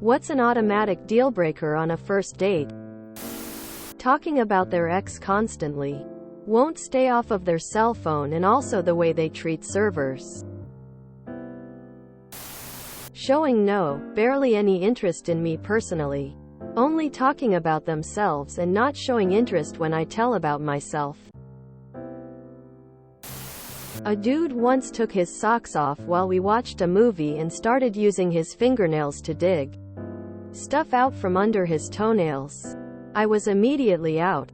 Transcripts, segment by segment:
What's an automatic deal breaker on a first date? Talking about their ex constantly. Won't stay off of their cell phone, and also the way they treat servers. Showing barely any interest in me personally. Only talking about themselves and not showing interest when I tell about myself. A dude once took his socks off while we watched a movie and started using his fingernails to dig stuff out from under his toenails. I was immediately out.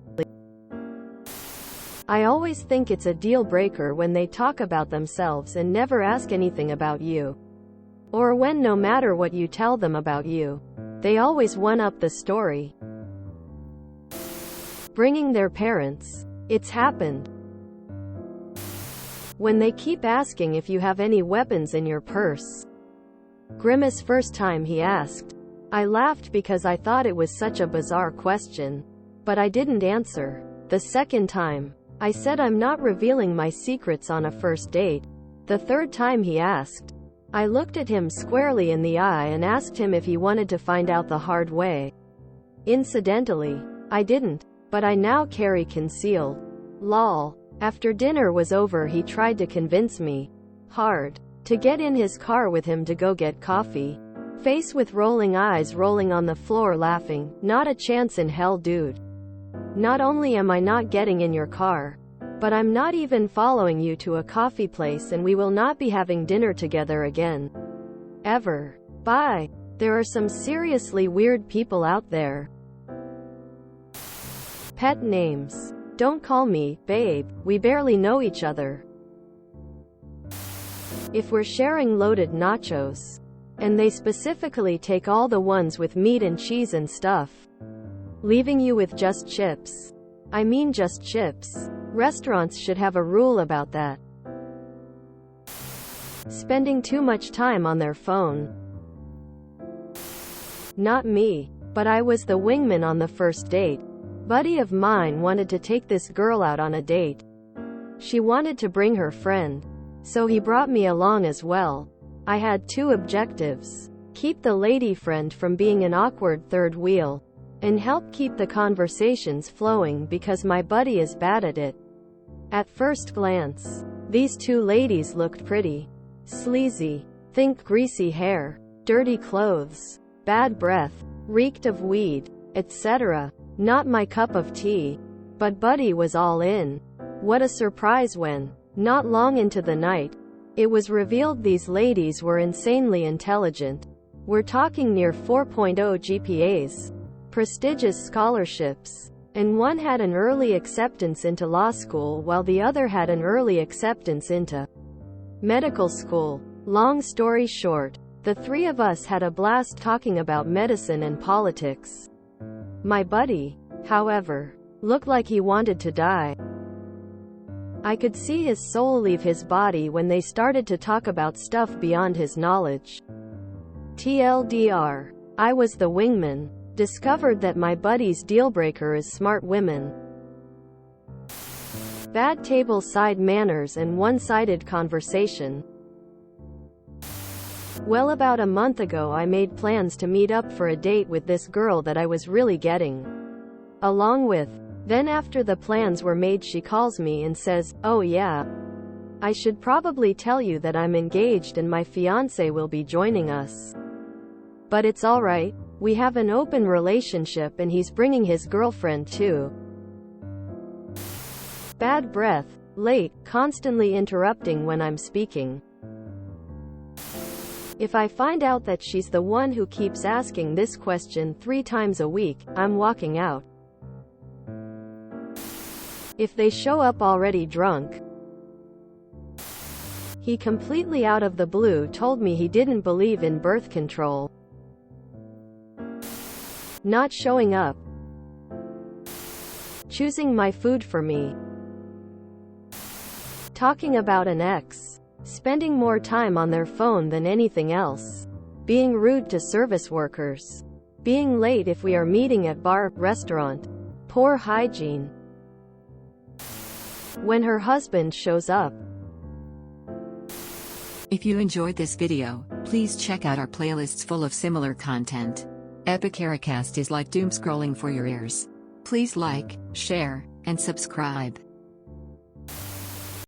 I always think it's a deal breaker when they talk about themselves and never ask anything about you. Or when no matter what you tell them about you, they always one-up the story. Bringing their parents. It's happened. When they keep asking if you have any weapons in your purse. Grimace first time he asked. I laughed because I thought it was such a bizarre question. But I didn't answer. The second time, I said I'm not revealing my secrets on a first date. The third time he asked, I looked at him squarely in the eye and asked him if he wanted to find out the hard way. Incidentally, I didn't, but I now carry concealed. Lol. After dinner was over, he tried to convince me, hard, to get in his car with him to go get coffee. Face with rolling eyes, rolling on the floor laughing. Not a chance in hell, dude. Not only am I not getting in your car, but I'm not even following you to a coffee place, and we will not be having dinner together again. Ever. Bye. There are some seriously weird people out there. Pet names. Don't call me babe. We barely know each other. If we're sharing loaded nachos, and they specifically take all the ones with meat and cheese and stuff, leaving you with just chips. I mean just chips. Restaurants should have a rule about that. Spending too much time on their phone. Not me, but I was the wingman on the first date. Buddy of mine wanted to take this girl out on a date. She wanted to bring her friend, so he brought me along as well. I had two objectives: keep the lady friend from being an awkward third wheel, and help keep the conversations flowing because my buddy is bad at it. At first glance, these two ladies looked pretty sleazy. Think greasy hair, dirty clothes, bad breath, reeked of weed, etc. Not my cup of tea. But Buddy was all in. What a surprise when, not long into the night, it was revealed these ladies were insanely intelligent. We're talking near 4.0 GPAs, prestigious scholarships, and one had an early acceptance into law school while the other had an early acceptance into medical school. Long story short, the three of us had a blast talking about medicine and politics. My buddy, however, looked like he wanted to die. I could see his soul leave his body when they started to talk about stuff beyond his knowledge. TLDR. I was the wingman. Discovered that my buddy's dealbreaker is smart women. Bad table-side manners and one-sided conversation. Well, about a month ago I made plans to meet up for a date with this girl that I was really getting along with. Then after the plans were made, she calls me and says, "Oh yeah, I should probably tell you that I'm engaged and my fiancé will be joining us. But it's alright, we have an open relationship and he's bringing his girlfriend too." Bad breath, late, constantly interrupting when I'm speaking. If I find out that she's the one who keeps asking this question 3 times a week, I'm walking out. If they show up already drunk. He completely out of the blue told me he didn't believe in birth control. Not showing up. Choosing my food for me. Talking about an ex. Spending more time on their phone than anything else. Being rude to service workers. Being late if we are meeting at bar, restaurant. Poor hygiene. When her husband shows up. If you enjoyed this video, please check out our playlists full of similar content. Epicaricast is like doom scrolling for your ears. Please like, share, and subscribe.